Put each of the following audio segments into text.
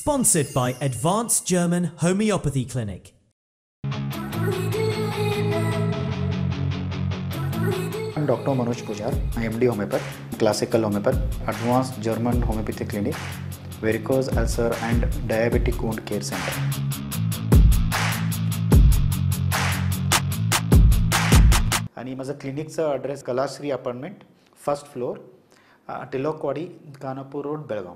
Sponsored by Advanced German Homeopathy Clinic. I'm Dr. Manoj Pujar. I am MD Homeopath, Classical Homeopath, Advanced German Homeopathy Clinic, Varicose Ulcer and Diabetic Wound Care Center. आणि माझा क्लिनिकचा address Kalashree apartment, first floor, Tilakwadi, Khanapur road, Belgaum.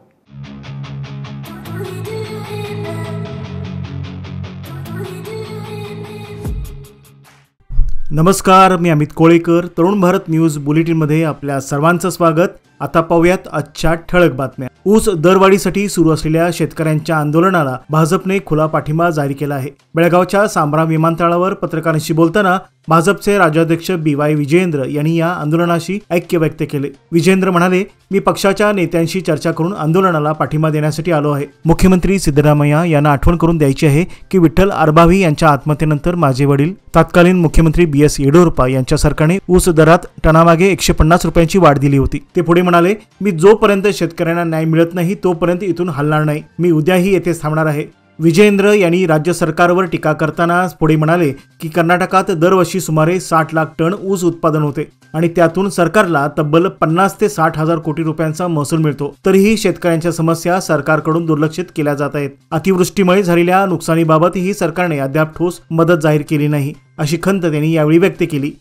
नमस्कार, मी Amit Kolekar. Tarun Bharat news बुलेटिनमध्ये आपल्या सर्वांचं स्वागत. आता पाहूयात आजच्या ठळक बातम्या. ऊस दरवाढीसाठी सुरू असलेल्या शेतकऱ्यांच्या आंदोलनाला भाजपने खुला पाठिंबा जारी केला आहे. बेळगावच्या सांब्रा विमानतळावर पत्रकारांशी बोलताना भाजपचे राज्याध्यक्ष BY विजयेंद्र यांनी या आंदोलनाशी ऐक्य व्यक्त केले. विजयेंद्र म्हणाले, मी पक्षाच्या नेत्यांशी चर्चा करून आंदोलनाला पाठिंबा देण्यासाठी आलो आहे. मुख्यमंत्री सिद्धरामय्या यांना आठवण करून द्यायची आहे की विठ्ठल आरभावी यांच्या आत्महत्येनंतर माझे वडील तत्कालीन मुख्यमंत्री BS येडियुरप्पा यांच्या सरकारने ऊस दरात टनामागे 150 रुपयांची वाढ दिली होती. ते पुढे म्हणाले, मी जोपर्यंत शेतकऱ्यांना न्याय मिळत नाही तोपर्यंत इथून हलणार नाही. मी उद्याही येथेच थांबणार आहे. विजयेंद्र यांनी राज्य सरकारवर टीका करताना पुढे म्हणाले की कर्नाटकात दरवर्षी सुमारे 60 लाख टन ऊस उत्पादन होते आणि त्यातून सरकारला तब्बल 50 ते 60 हजार कोटी रुपयांचा महसूल मिळतो. तरीही शेतकऱ्यांच्या समस्या सरकारकडून दुर्लक्षित केल्या जात आहेत. अतिवृष्टीमुळे झालेल्या नुकसानीबाबतही सरकारने अद्याप ठोस मदत जाहीर केली नाही, अशी खंत त्यांनी यावेळी व्यक्त केली.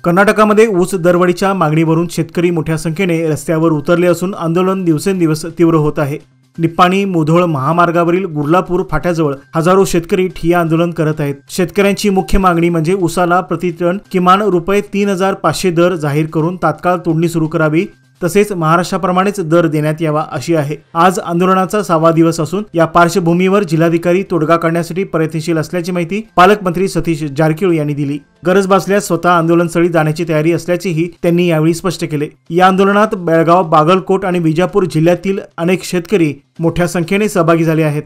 कर्नाटकामध्ये ऊस दरवाढीच्या मागणीवरून शेतकरी मोठ्या संख्येने रस्त्यावर उतरले असून आंदोलन दिवसेंदिवस तीव्र होत आहे. निप्पाणी मुधोळ महामार्गावरील गुर्लापूर फाट्याजवळ हजारो शेतकरी ठिय्या आंदोलन करत आहेत. शेतकऱ्यांची मुख्य मागणी म्हणजे ऊसाला प्रतिटन किमान ₹3,500 दर जाहीर करून तात्काळ तोडणी सुरू करावी, तसेच महाराष्ट्राप्रमाणेच दर देण्यात यावा अशी आहे. आज आंदोलनाचा 6वा दिवस असून या पार्श्वभूमीवर जिल्हाधिकारी तोडगा काढण्यासाठी प्रयत्नशील असल्याची माहिती पालकमंत्री सतीश जारकिहोळी यांनी दिली. गरज भासल्यास स्वतः आंदोलनस्थळी जाण्याची तयारी असल्याचेही त्यांनी यावेळी स्पष्ट केले. या आंदोलनात बेळगाव, बागलकोट आणि विजापूर जिल्ह्यातील अनेक शेतकरी मोठ्या संख्येने सहभागी झाले आहेत.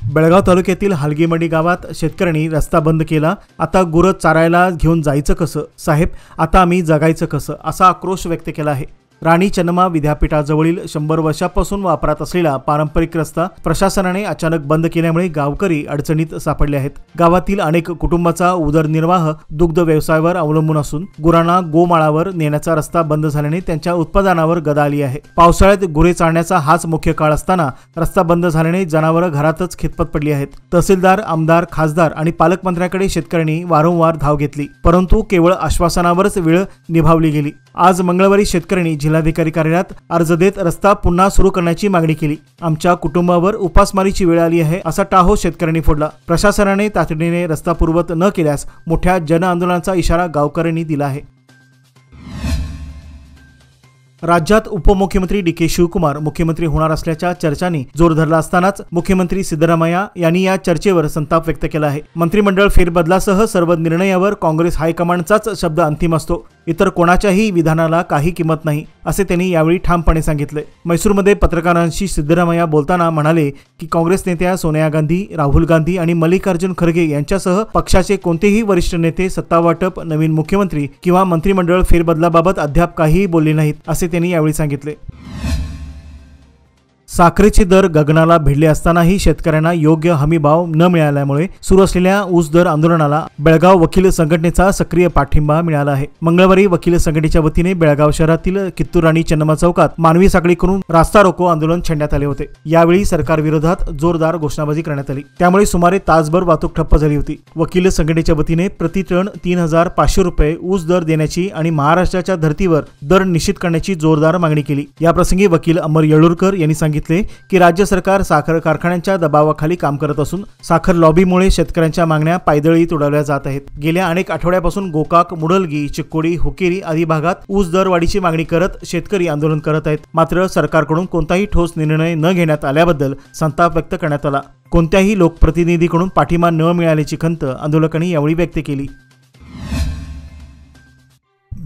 बेळगाव तालुक्यातील हालगीमंडी गावात शेतकऱ्यांनी रस्ता बंद केला. आता गुरं चारायला घेऊन जायचं कसं साहेब, आता आम्ही जगायचं कसं, असा आक्रोश व्यक्त केला आहे. राणी चन्नम्मा विद्यापीठाजवळील 100 वर्षापासून वापरात असलेला पारंपरिक रस्ता प्रशासनाने अचानक बंद केल्यामुळे गावकरी अडचणीत सापडले आहेत. गावातील अनेक कुटुंबाचा उदरनिर्वाह दुग्ध व्यवसायावर अवलंबून असून गुरांना गोमाळावर नेण्याचा रस्ता बंद झाल्याने त्यांच्या उत्पादनावर गदा आली आहे. पावसाळ्यात गुरे चारण्याचा हाच मुख्य काळ असताना रस्ता बंद झाल्याने जनावरं घरातच खितपत पडली आहेत. तहसीलदार, आमदार, खासदार आणि पालकमंत्र्यांकडे शेतकऱ्यांनी वारंवार धाव घेतली, परंतु केवळ आश्वासनावरच वेळ निभावली गेली. आज मंगळवारी शेतकऱ्यांनी जिल्हाधिकारी कार्यालयात अर्ज देत रस्ता पुन्हा सुरू करण्याची मागणी केली. आमच्या कुटुंबावर उपासमारीची वेळ आली आहे, असा टाहो शेतकऱ्यांनी फोडला. प्रशासनाने तातडीने रस्ता पूर्ववत न केल्यास मोठ्या जनआंदोलनाचा इशारा गावकऱ्यांनी दिला आहे. राज्यात उपमुख्यमंत्री DK शिवकुमार मुख्यमंत्री होणार असल्याच्या चर्चांनी जोर धरला असतानाच मुख्यमंत्री सिद्धरामय्या यांनी या चर्चेवर संताप व्यक्त केला आहे. मंत्रिमंडळ फेरबदलासह सर्व निर्णयावर काँग्रेस हायकमांडचाच शब्द अंतिम असतो, इतर कोणाच्याही विधानाला काही किंमत नाही, असे त्यांनी यावेळी ठामपणे सांगितले. मैसूरमध्ये पत्रकारांशी सिद्धरामय्या बोलताना म्हणाले की काँग्रेस नेत्या सोनिया गांधी, राहुल गांधी आणि मल्लिकार्जुन खरगे यांच्यासह पक्षाचे कोणतेही वरिष्ठ नेते सत्तावाटप, नवीन मुख्यमंत्री किंवा मंत्रिमंडळ फेरबदलाबाबत अद्याप काहीही बोलले नाहीत, असे त्यांनी यावेळी सांगितले. साखरेचे दर गगनाला भिडले असतानाही शेतकऱ्यांना योग्य हमीभाव न मिळाल्यामुळे सुरू असलेल्या ऊस दर आंदोलनाला बेळगाव वकील संघटनेचा सक्रिय पाठिंबा मिळाला आहे. मंगळवारी वकील संघटनेच्या वतीने बेळगाव शहरातील कित्तूर राणी चन्नम्मा चौकात मानवी साखळी करून रास्ता रोको आंदोलन छेडण्यात आले होते. यावेळी सरकार विरोधात जोरदार घोषणाबाजी करण्यात आली. त्यामुळे सुमारे तासभर वाहतूक ठप्प झाली होती. वकील संघटनेच्या वतीने प्रतिटन ₹3,500 ऊस दर देण्याची आणि महाराष्ट्राच्या धर्तीवर दर निश्चित करण्याची जोरदार मागणी केली. याप्रसंगी वकील अमर येळुरकर यांनी सांगितले की राज्य सरकार साखर कारखान्यांच्या दबावाखाली काम करत असून साखर लॉबीमुळे शेतकऱ्यांच्या मागण्या पायदळी तुडवल्या जात आहेत. गेल्या अनेक आठवड्यापासून गोकाक, मुडलगी, चिक्कोडी, हुकेरी आदी भागात ऊस दरवाढीची मागणी करत शेतकरी आंदोलन करत आहेत. मात्र सरकारकडून कोणताही ठोस निर्णय न घेण्यात आल्याबद्दल संताप व्यक्त करण्यात आला. कोणत्याही लोकप्रतिनिधीकडून पाठिंबा न मिळाल्याची खंत आंदोलकांनी यावेळी व्यक्त केली.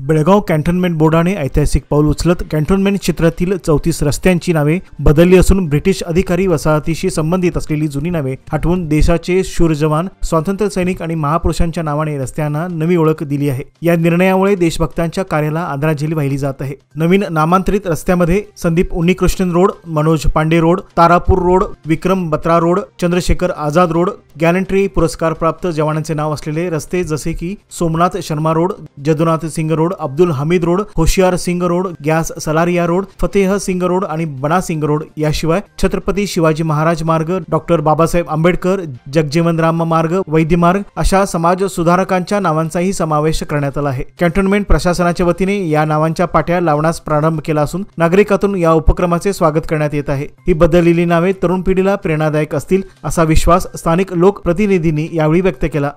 बेळगाव कॅन्टोन्मेंट बोर्डाने ऐतिहासिक पाऊल उचलत कॅन्टोन्मेंट क्षेत्रातील 34 रस्त्यांची नावे बदलली असून ब्रिटिश अधिकारी वसाहतीशी संबंधित असलेली जुनी नावे हटवून देशाचे शूर जवान, स्वातंत्र्य सैनिक आणि महापुरुषांच्या नावाने रस्त्यांना नवी ओळख दिली आहे। या निर्णयामुळे देशभक्तांच्या कार्याला आदरांजली वाहिली जात आहे। नवीन नामांतरित रस्त्यामध्ये Sandeep Unnikrishnan road, Manoj Pande road, Tarapur road, Vikram Batra road, Chandrashekhar Azad road, gallantry पुरस्कार प्राप्त जवानांचे नाव असलेले रस्ते जसे की Somnath Sharma road, Jadunath Singh road, Abdul Hamid road, Hoshiar Singh road, गॅस सलारिया रोड, फतेह सिंग रोड आणि बना सिंग रोड याशिवाय छत्रपती शिवाजी महाराज मार्ग, डॉक्टर बाबासाहेब आंबेडकर, जगजीवनराम मार्ग, वैद्य मार्ग अशा समाज सुधारकांच्या नावांचाही समावेश करण्यात आला आहे। कॅन्टोन्मेंट प्रशासनाच्या वतीने या नावांच्या पाट्या लावण्यास प्रारंभ केला असून नागरिकातून या उपक्रमाचे स्वागत करण्यात येत आहे। ही बदललेली नावे तरुण पिढीला प्रेरणादायक असतील असा विश्वास स्थानिक लोकप्रतिनिधींनी यावेळी व्यक्त केला।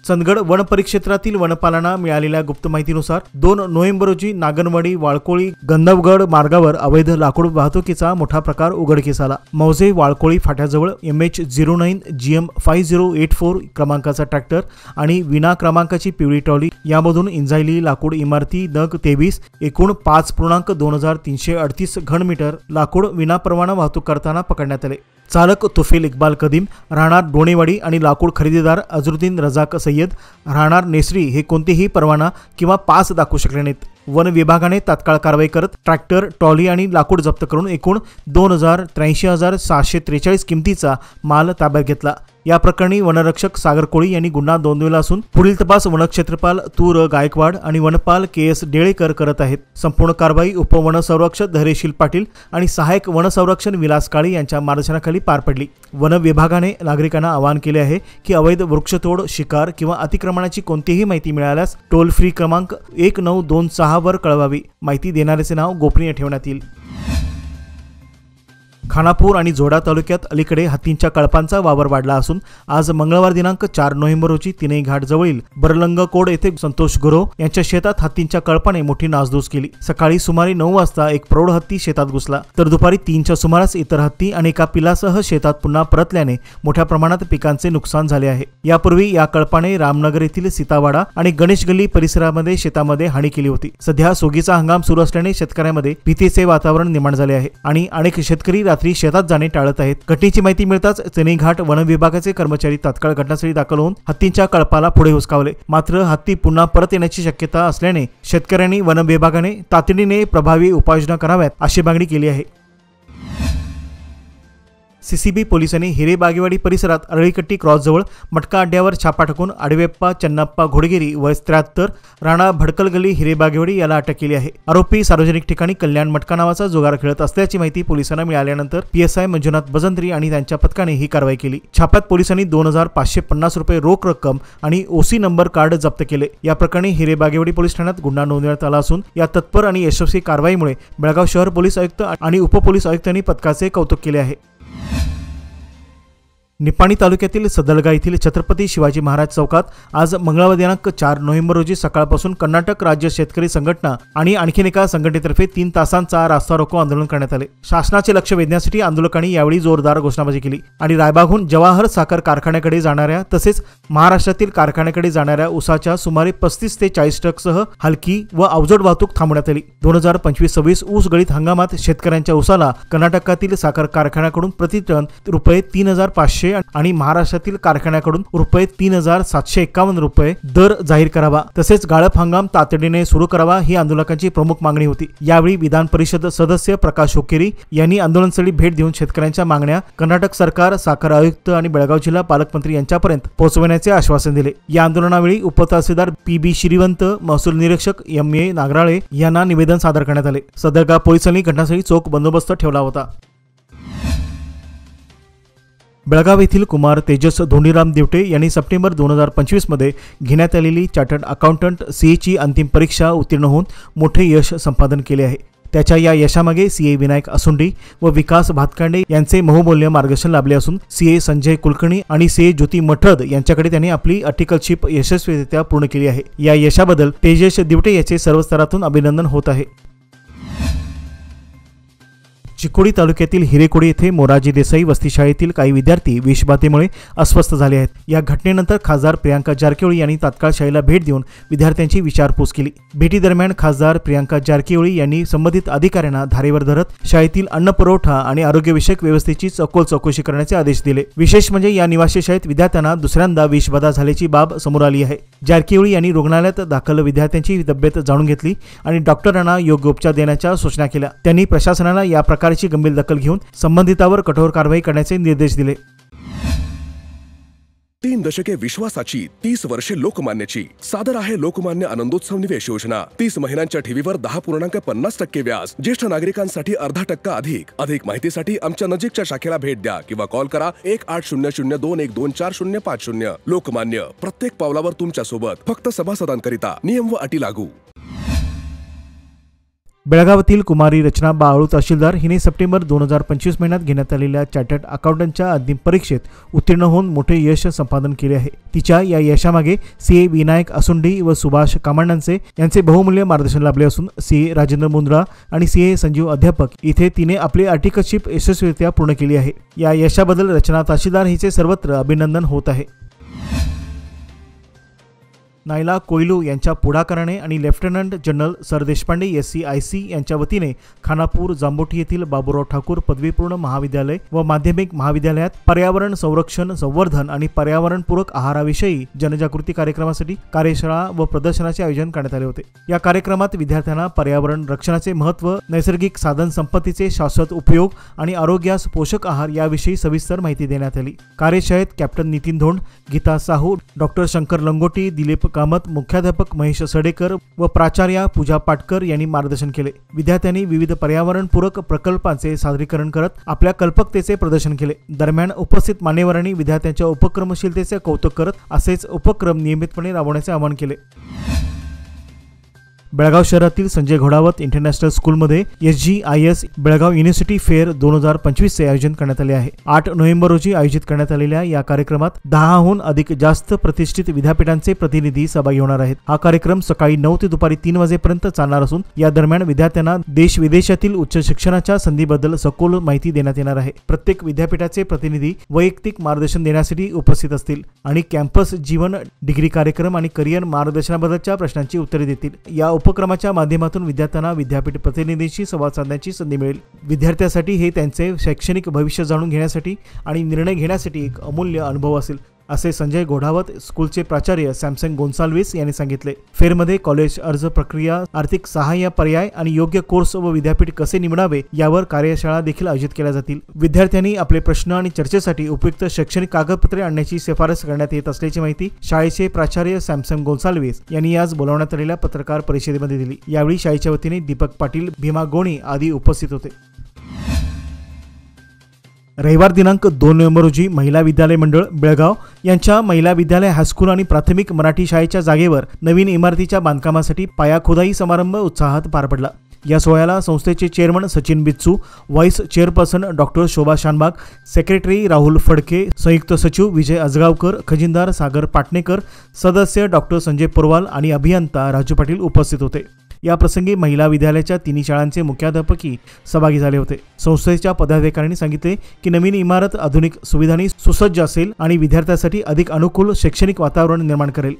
चंदगड वन परिक्षेत्रातील वनपालांना मिळालेल्या गुप्त माहितीनुसार 2 नोव्हेंबर रोजी नागनवाडी वाळकोळी गंधवगड मार्गावर अवैध लाकूड वाहतुकीचा मोठा प्रकार उघडकीस आला। मौजे वाळकोळी फाट्याजवळ MH09 GM 5084 क्रमांकाचा ट्रॅक्टर आणि विना क्रमांकाची पिवळी ट्रॉली यामधून इंजायली लाकूड इमारती नग 23 एकूण 5.2338 घनमीटर लाकूड विनापरवाना वाहतूक करताना पकडण्यात आले। चालक तुफेल इक्बाल कदीम राहणार डोणेवाडी आणि लाकूड खरेदीदार अझरुद्दीन रजाक सय्यद राहणार नेसरी हे कोणतेही परवाना किंवा पास दाखवू शकले नाहीत। वन विभागाने तात्काळ कारवाई करत ट्रॅक्टर, ट्रॉली आणि लाकूड जप्त करून एकूण 2,83,743 किमतीचा माल ताब्यात घेतला। या प्रकरणी वनरक्षक सागर कोळी यांनी गुन्हा नोंदवला असून पुढील तपास वनक्षेत्रपाल तूर गायकवाड आणि वनपाल KS डेळेकर करत आहेत। संपूर्ण कारवाई उपवनसंरक्षक धैर्यशील पाटील आणि सहाय्यक वनसंरक्षण विलास काळे यांच्या मार्गदर्शनाखाली पार पडली। वन विभागाने नागरिकांना आवाहन केले आहे की अवैध वृक्षतोड, शिकार किंवा अतिक्रमणाची कोणतीही माहिती मिळाल्यास टोल फ्री क्रमांक 1926 वर कळवावी। माहिती देणाऱ्याचे नाव गोपनीय ठेवण्यात येईल। खानापूर आणि जोडा तालुक्यात अलीकडे हत्तींच्या कळपांचा वावर वाढला असून आज मंगळवार दिनांक 4 नोव्हेंबर रोजी तिनई घाट जवळील बरलंगकोड येथे संतोष गुरव यांच्या शेतात हत्तींच्या कळपाने मोठी नासधूस केली। सकाळी सुमारे 9 वाजता एक प्रौढ हत्ती शेतात घुसला तर दुपारी 3च्या सुमारास इतर हत्ती आणि एका पिलासह शेतात पुन्हा परतल्याने मोठ्या प्रमाणात पिकांचे नुकसान झाले आहे। यापूर्वी या कळपाने रामनगर येथील सीतावाडा आणि गणेश गल्ली परिसरामध्ये शेतामध्ये हानी केली होती। सध्या सोगीचा हंगाम सुरू असल्याने शेतकऱ्यांमध्ये भीतीचे वातावरण निर्माण झाले आहे आणि अनेक शेतकरी रात्री शेतात जाणे टाळत आहेत। घटनेची माहिती मिळताच तिनई घाट वन विभागाचे कर्मचारी तात्काळ घटनास्थळी दाखल होऊन हत्तींच्या कळपाला पुढे हुसकावले। मात्र हत्ती पुन्हा परत येण्याची शक्यता असल्याने शेतकऱ्यांनी वन विभागाने तातडीने प्रभावी उपाययोजना कराव्यात अशी मागणी केली आहे। CCB पोलिसांनी हिरेबागेवाडी परिसरात अरळीकट्टी क्रॉसजवळ मटका अड्ड्यावर छापा टाकून आडवेप्पा चन्नप्पा घोडगिरी वय 73 राणा भडकल गल्ली हिरेबागेवाडी याला अटक केली आहे। आरोपी सार्वजनिक ठिकाणी कल्याण मटका नावाचा जुगार खेळत असल्याची माहिती पोलिसांना मिळाल्यानंतर PSI मंजुनाथ बजंत्री आणि त्यांच्या पथकाने ही कारवाई केली। छाप्यात पोलिसांनी 2,550 रुपये रोख रक्कम आणि OC नंबर कार्ड जप्त केले। या प्रकरणी हिरेबागेवाडी पोलीस ठाण्यात गुन्हा नोंदवण्यात आला असून या तत्पर आणि यशस्वी कारवाईमुळे बेळगाव शहर पोलीस आयुक्त आणि उपपोलीस आयुक्तांनी पथकाचे कौतुक केले आहे। निपाणी तालुक्यातील सदलगा येथील छत्रपती शिवाजी महाराज चौकात आज मंगळवार दिनांक 4 नोव्हेंबर रोजी सकाळपासून कर्नाटक राज्य शेतकरी संघटना आणि आणखीन एका संघटनेतर्फे 3 तासांचा रास्ता रोको आंदोलन करण्यात आले। शासनाचे लक्ष वेधण्यासाठी आंदोलकांनी यावेळी जोरदार घोषणाबाजी केली आणि रायबागहून जवाहर साखर कारखान्याकडे जाणाऱ्या तसेच महाराष्ट्रातील कारखान्याकडे जाणाऱ्या ऊसाच्या सुमारे 35 ते 40 ट्रकसह हलकी व अवजड वाहतूक थांबवण्यात आली। 2025-26 ऊस गळीत हंगामात शेतकऱ्यांच्या ऊसाला कर्नाटकातील साखर कारखान्याकडून प्रति टन रुपये 3,500 आणि महाराष्ट्रातील कारखान्याकडून रुपये 3,751 रुपये दर जाहीर करावा तसेच गाळप हंगाम तातडीने सुरू करावा ही आंदोलकांची प्रमुख मागणी होती। यावेळी विधान परिषद सदस्य प्रकाश हुक्केरी यांनी आंदोलनस्थळी भेट देऊन शेतकऱ्यांच्या मागण्या कर्नाटक सरकार, साखर आयुक्त आणि बेळगाव जिल्हा पालकमंत्री यांच्यापर्यंत पोहोचवण्याचे आश्वासन दिले। या आंदोलनावेळी उपतहसीलदार PB श्रीवंत, महसूल निरीक्षक MA नागराळे यांना निवेदन सादर करण्यात आले। सदरगा पोलिसांनी घटनास्थळी चोख बंदोबस्त ठेवला होता। बेळगाव येथील कुमार तेजस धोंडीराम दिवटे यांनी सप्टेंबर 2025 मध्ये घेण्यात आलेली चार्टर्ड अकाउंटंट CA अंतिम परीक्षा उत्तीर्ण होऊन मोठे यश संपादन केले आहे। त्याच्या या यशामागे CA विनायक असुंडी व विकास भातकांडे यांचे बहुमूल्य मार्गदर्शन लाभले असून CA संजय कुलकर्णी आणि CA ज्योती मठद यांच्याकडे त्यांनी आपली आर्टिकलशिप यशस्वीरित्या पूर्ण केली आहे। या यशाबद्दल तेजस दिवटे याचे सर्व स्तरातून अभिनंदन होत आहे। चिकोडी तालुक्यातील हिरेकोडी येथे मोरारजी देसाई वसती शाळेतील काही विद्यार्थी विषबाधेमुळे अस्वस्थ झाले आहेत. या घटनेनंतर खासदार प्रियांका जारकिहोळी यांनी तात्काळ शाळेला भेट देऊन विद्यार्थ्यांची विचारपूस केली. भेटीदरम्यान खासदार प्रियांका जारकिहोळी यांनी संबंधित अधिकाऱ्यांना धारेवर धरत शाळेतील अन्न पुरवठा आणि आरोग्यविषयक व्यवस्थेची सखोल चौकशी करण्याचे आदेश दिले. विशेष म्हणजे या निवासी शाळेत विद्यार्थ्यांना दुसऱ्यांदा विषबाधा झाल्याची बाब समोर आली आहे. जारकिहोळी यांनी रुग्णालयात दाखल विद्यार्थ्यांची तब्येत जाणून घेतली आणि डॉक्टरांना योग्य उपचार देण्याच्या सूचना केल्या. त्यांनी प्रशासनाला या प्रकारची गंभीर दखल घेऊन संबंधितांवर कठोर कारवाई करण्याचे निर्देश दिले. 3 दशके विश्वासाची, 30 वर्षे लोकमान्याची. सादर आहे लोकमान्य आनंदोत्सव निवेश योजना. 30 महिन्यांच्या ठेवीवर 10.50% व्याज. ज्येष्ठ नागरिकांसाठी अर्धा टक्का अधिक. अधिक माहितीसाठी आमच्या नजीकच्या शाखेला भेट द्या किंवा कॉल करा 180021245050. लोकमान्य, प्रत्येक पावलावर तुमच्या सोबत. फक्त सभासदांकरिता. नियम व अटी लागू. बेळगावातील कुमारी रचना बाळू तहसीलदार हिने सप्टेंबर 2025 महिन्यात घेण्यात आलेल्या चार्टर्ड अकाउंटंटच्या अंतिम परीक्षेत उत्तीर्ण होऊन मोठे यश संपादन केले आहे. तिच्या या यशामागे सीए विनायक असुंडी व सुभाष कामांडांचे यांचे बहुमूल्य मार्गदर्शन लाभले असून सीए राजेंद्र मुंद्रा आणि सीए संजीव अध्यापक इथे तिने आपली आर्टिकलशिप यशस्वीरित्या पूर्ण केली आहे. या यशाबद्दल रचना तहसीलदार हिचे सर्वत्र अभिनंदन होत आहे. नायला कोयलू यांच्या पुढाकाराने आणि lieutenant general sir Deshpande SCIC यांच्या वतीने खानापूर जांबोटी येथील बाबूराव ठाकूर पदवीपूर्ण महाविद्यालय व माध्यमिक महाविद्यालयात पर्यावरण संरक्षण संवर्धन आणि पर्यावरणपूरक आहाराविषयी जनजागृती कार्यक्रमासाठी कार्यशाळा व प्रदर्शनाचे आयोजन करण्यात आले होते. या कार्यक्रमात विद्यार्थ्यांना पर्यावरण रक्षणाचे महत्त्व, नैसर्गिक साधन संपत्तीचे शाश्वत उपयोग आणि आरोग्यास पोषक आहार याविषयी सविस्तर माहिती देण्यात आली. कार्यशाळेत कॅप्टन नितीन धोंड, गीता साहू, डॉक्टर शंकर लंगोटी, दिलीप कामत, मुख्याध्यापक महेश सडेकर व प्राचार्या पूजा पाटकर यांनी मार्गदर्शन केले. विद्यार्थ्यांनी विविध पर्यावरणपूरक प्रकल्पांचे सादरीकरण करत आपल्या कल्पकतेचे प्रदर्शन केले. दरम्यान उपस्थित मान्यवरांनी विद्यार्थ्यांच्या उपक्रमशीलतेचे कौतुक करत असेच उपक्रम नियमितपणे राबवण्याचे आवाहन केले. बेळगाव शहरातील संजय घोडावत इंटरनॅशनल स्कूलमध्ये SGIS बेळगाव युनिव्हर्सिटी फेअर 2025चे आयोजन करण्यात आले आहे. 8 नोव्हेंबर रोजी आयोजित करण्यात आलेल्या या कार्यक्रमात 10हून अधिक जास्त प्रतिष्ठित विद्यापीठांचे प्रतिनिधी सहभागी होणार आहेत. हा कार्यक्रम सकाळी 9 ते दुपारी 3 वाजेपर्यंत चालणार असून या दरम्यान विद्यार्थ्यांना देश विदेशातील उच्च शिक्षणाच्या संधीबद्दल सखोल माहिती देण्यात येणार आहे. प्रत्येक विद्यापीठाचे प्रतिनिधी वैयक्तिक मार्गदर्शन देण्यासाठी उपस्थित असतील आणि कॅम्पस जीवन, डिग्री कार्यक्रम आणि करिअर मार्गदर्शनाबद्दलच्या प्रश्नांची उत्तरे देतील. या उपक्रमाच्या माध्यमातून विद्यार्थ्यांना विद्यापीठ प्रतिनिधींशी संवाद साधण्याची संधी मिळेल. विद्यार्थ्यांसाठी हे त्यांचे शैक्षणिक भविष्य जाणून घेण्यासाठी आणि निर्णय घेण्यासाठी एक अमूल्य अनुभव असेल, असे संजय घोडावत स्कूलचे प्राचार्य सॅमसन गोन्साल्विस यांनी सांगितले. फेअरमध्ये कॉलेज अर्ज प्रक्रिया, आर्थिक सहाय्य पर्याय आणि योग्य कोर्स व विद्यापीठ कसे निवडावे यावर कार्यशाळा देखील आयोजित केल्या जातील. विद्यार्थ्यांनी आपले प्रश्न आणि चर्चेसाठी उपयुक्त शैक्षणिक कागदपत्रे आणण्याची शिफारस करण्यात येत असल्याची माहिती शाळेचे प्राचार्य सॅमसन गोन्साल्विस यांनी आज बोलावण्यात आलेल्या पत्रकार परिषदेमध्ये दिली. यावेळी शाळेच्या वतीने दीपक पाटील, भीमा गोणी आदी उपस्थित होते. रविवार दिनांक 2 नोव्हेंबर रोजी महिला विद्यालय मंडळ बेळगाव यांच्या महिला विद्यालय हायस्कूल आणि प्राथमिक मराठी शाळेच्या जागेवर नवीन इमारतीच्या बांधकामासाठी पायाखोदाई समारंभ उत्साहात पार पडला. या सोहळ्याला संस्थेचे chairman Sachin Bichchu, vice chairperson doctor Shobha Shanbhag, secretary Rahul Phadke, संयुक्त सचिव विजय अजगावकर, खजिनदार सागर पाटणेकर, सदस्य डॉक्टर संजय पोरवाल आणि अभियंता राजू पाटील उपस्थित होते. या प्रसंगी महिला विद्यालयाच्या 3 शाळांचे मुख्याध्यापकही सहभागी झाले होते. संस्थेच्या पदाधिकाऱ्यांनी सांगितले की नवीन इमारत आधुनिक सुविधांनी सुसज्ज असेल आणि विद्यार्थ्यांसाठी अधिक अनुकूल शैक्षणिक वातावरण निर्माण करेल.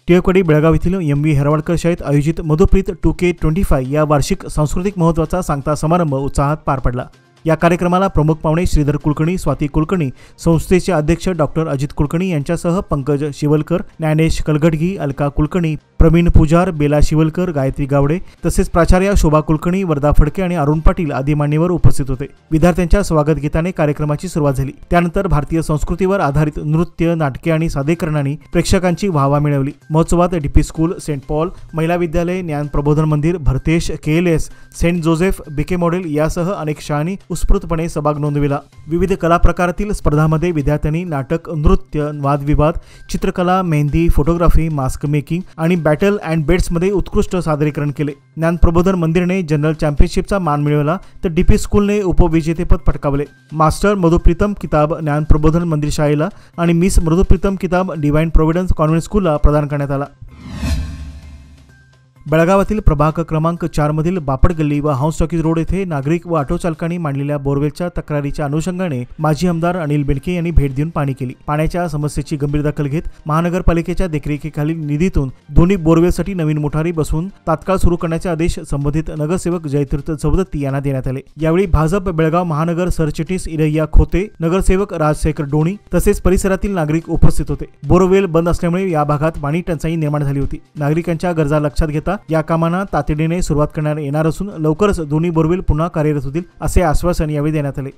टिळकवाडी बेळगाव येथील MV हेरवाडकर शाळेत आयोजित मधुप्रीत 2K25 या वार्षिक सांस्कृतिक महोत्सवाचा सांगता समारंभ उत्साहात पार पडला. या कार्यक्रमाला प्रमुख पाहुणे श्रीधर कुलकर्णी, स्वाती कुलकर्णी, संस्थेचे अध्यक्ष डॉक्टर अजित कुलकर्णी यांच्यासह पंकज शिवलकर, ज्ञानेश कलगडगी, अलका कुलकर्णी, प्रवीण पुजार, बेला शिवलकर, गायत्री गावडे तसेच प्राचार्या शोभा कुलकर्णी, वरदा फडके आणि अरुण पाटील आदी मान्यवर उपस्थित होते. विद्यार्थ्यांच्या स्वागत गीताने कार्यक्रमाची सुरुवात झाली. त्यानंतर भारतीय संस्कृतीवर आधारित नृत्य, नाटके आणि सादरीकरणांनी प्रेक्षकांची वाहवा मिळवली. महोत्सवात DP स्कूल, सेंट पॉल महिला विद्यालय, Gyan Prabodhan Mandir, Bharatesh, KLS, Saint Joseph, BK model यासह अनेक शाळांनी उत्स्फूर्तपणे सहभाग नोंदविला. विविध कला प्रकारातील स्पर्धांमध्ये विद्यार्थ्यांनी नाटक, नृत्य, वादविवाद, चित्रकला, मेहंदी, फोटोग्राफी, मास्क मेकिंग आणि बॅटल अँड बेट्समध्ये उत्कृष्ट सादरीकरण केले. ज्ञान प्रबोधन मंदिरने जनरल चॅम्पियनशिपचा मान मिळवला तर DP स्कूलने उपविजेतेपद पटकावले. मास्टर मधुप्रीतम किताब ज्ञान प्रबोधन मंदिर शाळेला आणि मिस मधुप्रीतम किताब डिवाइन प्रोव्हिडन्स कॉन्व्हेंट स्कूलला प्रदान करण्यात आला. बेळगावातील प्रभाग क्रमांक 4 मधील बापट गल्ली व हाऊस टॉकीज रोड येथे नागरिक व ऑटो चालकांनी मांडलेल्या बोरवेलच्या तक्रारीच्या अनुषंगाने माजी आमदार अनिल बेनके यांनी भेट देऊन पाहणी केली। पाण्याच्या समस्येची गंभीर दखल घेत महानगरपालिकेच्या देखरेखीखालील निधीतून दोन्ही बोरवेलसाठी नवीन मोटारी बसवून तात्काळ सुरू करण्याचे आदेश संबंधित नगरसेवक जयतीर्थ चौदत्ती यांना देण्यात आले। यावेळी भाजप बेळगाव महानगर सरचिटणीस इरैया खोते, नगरसेवक राजशेखर डोणी तसेच परिसरातील नागरिक उपस्थित होते। बोरवेल बंद असल्यामुळे या भागात पाणी टंचाई निर्माण झाली होती। नागरिकांच्या गरजा लक्षात घेता या कामांना तातडीने सुरुवात करण्यात येणार असून लवकरच दोन्ही बोरवेल पुन्हा कार्यरत होतील असे आश्वासन यावेळी देण्यात आले।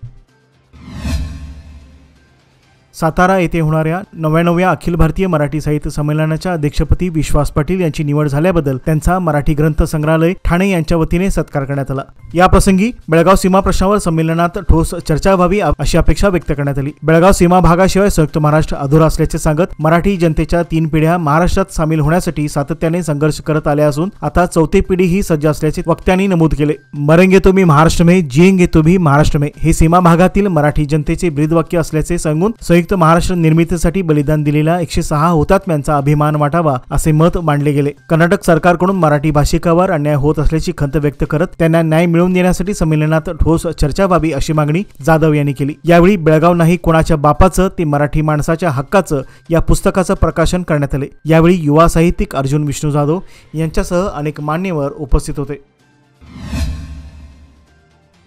सातारा येथे होणाऱ्या 99व्या अखिल भारतीय मराठी साहित्य संमेलनाच्या अध्यक्षपदी विश्वास पाटील यांची निवड झाल्याबद्दल त्यांचा मराठी ग्रंथ संग्रहालय ठाणे यांच्या वतीने सत्कार करण्यात आला। या प्रसंगी बेळगाव सीमा प्रश्नावर संमेलनात ठोस चर्चा व्हावी अशी अपेक्षा व्यक्त करण्यात आली। बेळगाव सीमा भागाशिवाय संयुक्त महाराष्ट्र अधुरा असल्याचे सांगत मराठी जनतेच्या 3 पिढ्या महाराष्ट्रात सामील होण्यासाठी सातत्याने संघर्ष करत आल्या असून आता 4थी पिढी ही सज्ज असल्याचे वक्त्यांनी नमूद केले। मरेंगे तो भी महाराष्ट्र में, जिएंगे तो भी महाराष्ट्र में हे सीमा भागातील मराठी जनतेचे ब्रीदवाक्य असल्याचे सांगून संयुक्त महाराष्ट्र निर्मितीसाठी बलिदान दिलेल्या 106 हुतात्म्यांचा अभिमान वाटावा असे मत मांडले गेले। कर्नाटक सरकारकडून मराठी भाषिकावर अन्याय होत असल्याची खंत व्यक्त करत त्यांना न्याय मिळवून देण्यासाठी संमेलनात ठोस चर्चा व्हावी अशी मागणी जाधव यांनी केली। यावेळी बेळगाव नाही कोणाच्या बापाचं ते मराठी माणसाच्या हक्काचं या पुस्तकाचं प्रकाशन करण्यात आले। यावेळी युवा साहित्यिक अर्जुन विष्णू जाधव यांच्यासह अनेक मान्यवर उपस्थित होते।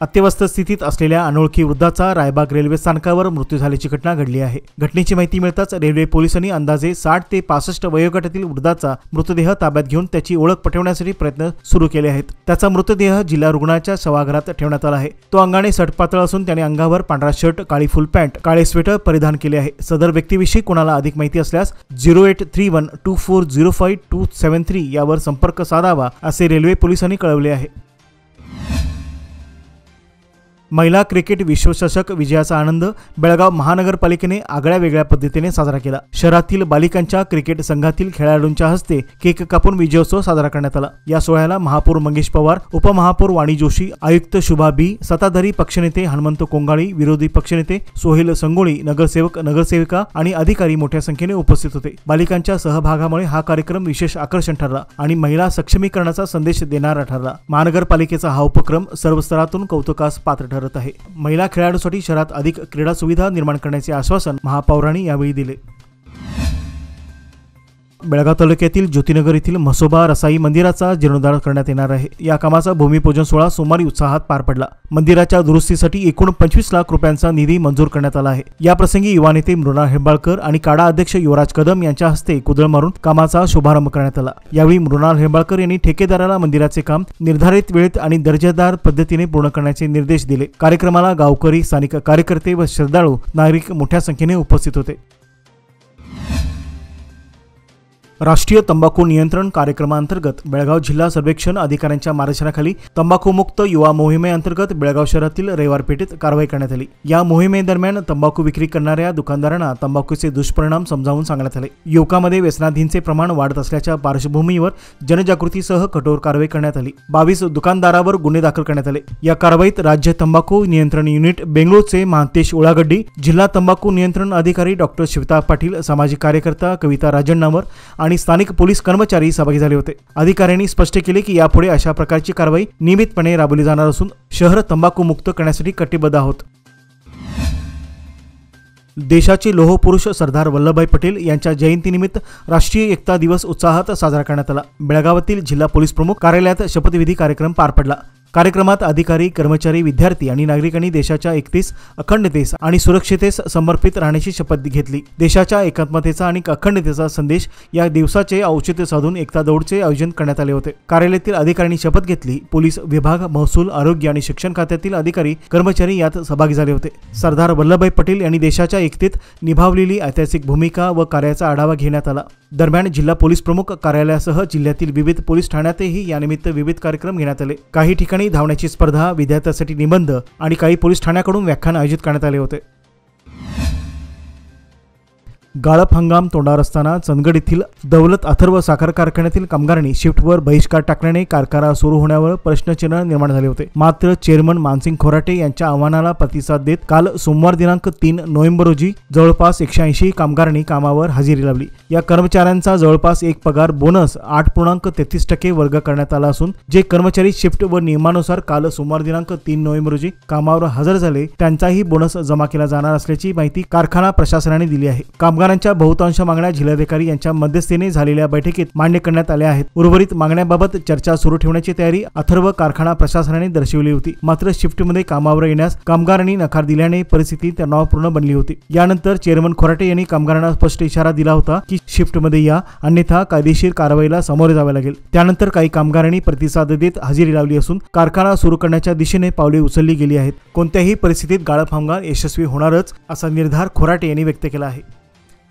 अत्यवस्थ स्थितीत असलेल्या अनोळखी वृद्धाचा रायबाग रेल्वे स्थानकावर मृत्यू झाल्याची घटना घडली आहे। घटनेची माहिती मिळताच रेल्वे पोलिसांनी अंदाजे 60 ते 65 वयोगटातील वृद्धाचा मृतदेह ताब्यात घेऊन त्याची ओळख पटवण्यासाठी प्रयत्न सुरू केले आहेत। त्याचा मृतदेह जिल्हा रुग्णाच्या शवागारात ठेवण्यात आला आहे। तो अंगाने सडपातळ असून त्याने अंगावर पांढरा शर्ट, काळी फुल पॅन्ट, काळे स्वेटर परिधान केले आहे। सदर व्यक्तीविषयी कोणाला अधिक माहिती असल्यास 08312405-273 यावर संपर्क साधावा असे रेल्वे पोलिसांनी कळवले आहे। महिला क्रिकेट विश्वचषक विजयाचा आनंद बेळगाव महानगरपालिकेने आगळ्या वेगळ्या पद्धतीने साजरा केला। शहरातील बालिकांच्या क्रिकेट संघातील खेळाडूंच्या हस्ते केक कापून विजयोत्सव साजरा करण्यात आला। या सोहळ्याला महापौर मंगेश पवार, उपमहापौर वाणी जोशी, आयुक्त शुभा बी, सत्ताधारी पक्षनेते हनुमंत कोंगाळी, विरोधी पक्षनेते सोहेल संगोळी, नगरसेवक, नगरसेविका आणि अधिकारी मोठ्या संख्येने उपस्थित होते। बालिकांच्या सहभागामुळे हा कार्यक्रम विशेष आकर्षण ठरला आणि महिला सक्षमीकरणाचा संदेश देणारा ठरला। महानगरपालिकेचा हा उपक्रम सर्व स्तरातून कौतुकास पात्र ठरत आहे। महिला खेळाडूंसाठी शहरात अधिक क्रीडा सुविधा निर्माण करण्याचे आश्वासन महापौरांनी यावेळी दिले। बेळगाव तालुक्यातील ज्योतिनगर येथील म्हसोबा रसाई मंदिराचा जीर्णोद्धार करण्यात येणार आहे। या कामाचा भूमिपूजन सोहळा सोमवारी उत्साहात पार पडला। मंदिराच्या दुरुस्तीसाठी एकूण 25 लाख रुपयांचा निधी मंजूर करण्यात आला आहे। या प्रसंगी युवा नेते मृणाल हेंबाळकर आणि काडा अध्यक्ष युवराज कदम यांच्या हस्ते कुदळ मारून कामाचा शुभारंभ करण्यात आला। यावेळी मृणाल हेंबाळकर यांनी ठेकेदाराला मंदिराचे काम निर्धारित वेळेत आणि दर्जेदार पद्धतीने पूर्ण करण्याचे निर्देश दिले। कार्यक्रमाला गावकरी, स्थानिक कार्यकर्ते व श्रद्धाळू नागरिक मोठ्या संख्येने उपस्थित होते। राष्ट्रीय तंबाखू नियंत्रण कार्यक्रमांतर्गत बेळगाव जिल्हा सर्वेक्षण अधिकाऱ्यांच्या मार्गदर्शनाखाली तंबाखूमुक्त युवा मोहिमेअंतर्गत बेळगाव शहरातील रविवार पेठेत कारवाई करण्यात आली। या मोहिमेदरम्यान तंबाखू विक्री करणाऱ्या दुकानदारांना तंबाखूचे दुष्परिणाम समजावून सांगण्यात आले। युवकांमध्ये व्यसनाधीनचे प्रमाण वाढत असल्याच्या पार्श्वभूमीवर जनजागृतीसह कठोर कारवाई करण्यात आली। 22 दुकानदारावर गुन्हे दाखल करण्यात आले। या कारवाईत राज्य तंबाखू नियंत्रण युनिट बेंगळूरचे महांतेश उळागड्डी, जिल्हा तंबाखू नियंत्रण अधिकारी डॉक्टर शिवता पाटील, सामाजिक कार्यकर्ता कविता राजण्णावर आणि स्थानिक पोलीस कर्मचारी सहभागी झाले होते। अधिकाऱ्यांनी स्पष्ट केले की यापुढे अशा प्रकारची कारवाई नियमितपणे राबवली जाणार असून शहर तंबाखू मुक्त करण्यासाठी कटिबद्ध आहोत। देशाचे लोहपुरुष सरदार वल्लभभाई पटेल यांच्या जयंतीनिमित्त राष्ट्रीय एकता दिवस उत्साहात साजरा करण्यात आला। बेळगावातील जिल्हा पोलीस प्रमुख कार्यालयात शपथविधी कार्यक्रम पार पडला। कार्यक्रमात अधिकारी, कर्मचारी, विद्यार्थी आणि नागरिकांनी देशाच्या एकतेस, अखंडतेस आणि सुरक्षितेस समर्पित राहण्याची शपथ घेतली। देशाच्या एकात्मतेचा आणि अखंडतेचा संदेश या दिवसाचे औचित्य साधून एकता दौडचे आयोजन करण्यात आले होते। कार्यालयातील अधिकाऱ्यांनी शपथ घेतली। पोलीस विभाग, महसूल, आरोग्य आणि शिक्षण खात्यातील अधिकारी, कर्मचारी यात सहभागी झाले होते। सरदार वल्लभभाई पटेल यांनी देशाच्या एकतेत निभावलेली ऐतिहासिक भूमिका व कार्याचा आढावा घेण्यात आला। दरम्यान जिल्हा पोलीस प्रमुख कार्यालयासह जिल्ह्यातील विविध पोलीस ठाण्यातही यानिमित्त विविध कार्यक्रम घेण्यात आले। काही ठिकाणी धावण्याची स्पर्धा, विद्यार्थ्यांसाठी निबंध आणि काही पोलीस ठाण्याकडून व्याख्यान आयोजित करण्यात आले होते। गाळप हंगाम तोंडावर असताना चंदगड येथील दौलत अथर्व साखर कारखान्यातील कामगारांनी शिफ्टवर बहिष्कार टाकल्याने कारखाना सुरू होण्यावर प्रश्नचिन्ह निर्माण झाले होते। मात्र चेअरमन मानसिंग खोराटे यांच्या आव्हानाला प्रतिसाद देत काल सोमवार दिनांक 3 नोव्हेंबर रोजी जवळपास 180 कामगारांनी कामावर हजेरी लावली। या कर्मचाऱ्यांचा जवळपास एक पगार बोनस 8.33% वर्ग करण्यात आला असून जे कर्मचारी शिफ्ट व नियमानुसार काल सोमवार दिनांक 3 नोव्हेंबर रोजी कामावर हजर झाले त्यांचाही बोनस जमा केला जाणार असल्याची माहिती कारखाना प्रशासनाने दिली आहे। कामगारांच्या बहुतांश मागण्या जिल्हाधिकारी यांच्या मध्यस्थीने झालेल्या बैठकीत मान्य करण्यात आल्या आहेत। उर्वरित मागण्यांबाबत चर्चा सुरू ठेवण्याची तयारी अथर्व कारखाना प्रशासनाने दर्शवली होती। मात्र शिफ्टमध्ये कामावर येण्यास कामगारांनी नकार दिल्याने परिस्थिती तणावपूर्ण बनली होती। यानंतर चेअरमन खोराटे यांनी कामगारांना स्पष्ट इशारा दिला होता की शिफ्टमध्ये या अन्यथा कायदेशीर कारवाईला सामोरे जावे लागेल। त्यानंतर काही कामगारांनी प्रतिसाद देत हजेरी लावली असून कारखाना सुरू करण्याच्या दिशेने पावले उचलली गेली आहेत। कोणत्याही परिस्थितीत गाळप हंगाम यशस्वी होणारच असा निर्धार खोराटे यांनी व्यक्त केला आहे।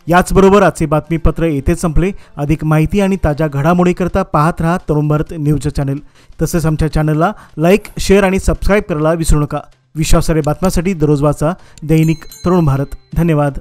याचबरोबर आजचे बातमीपत्र येथेच संपले। अधिक माहिती आणि ताज्या घडामोडीकरता पाहत रहा तरुण भारत न्यूज चॅनल। तसेच आमच्या चॅनलला लाईक, शेअर आणि सबस्क्राईब करायला विसरू नका। विश्वासार्ह बातम्यांसाठी दररोज वाचा दैनिक तरुण भारत। धन्यवाद।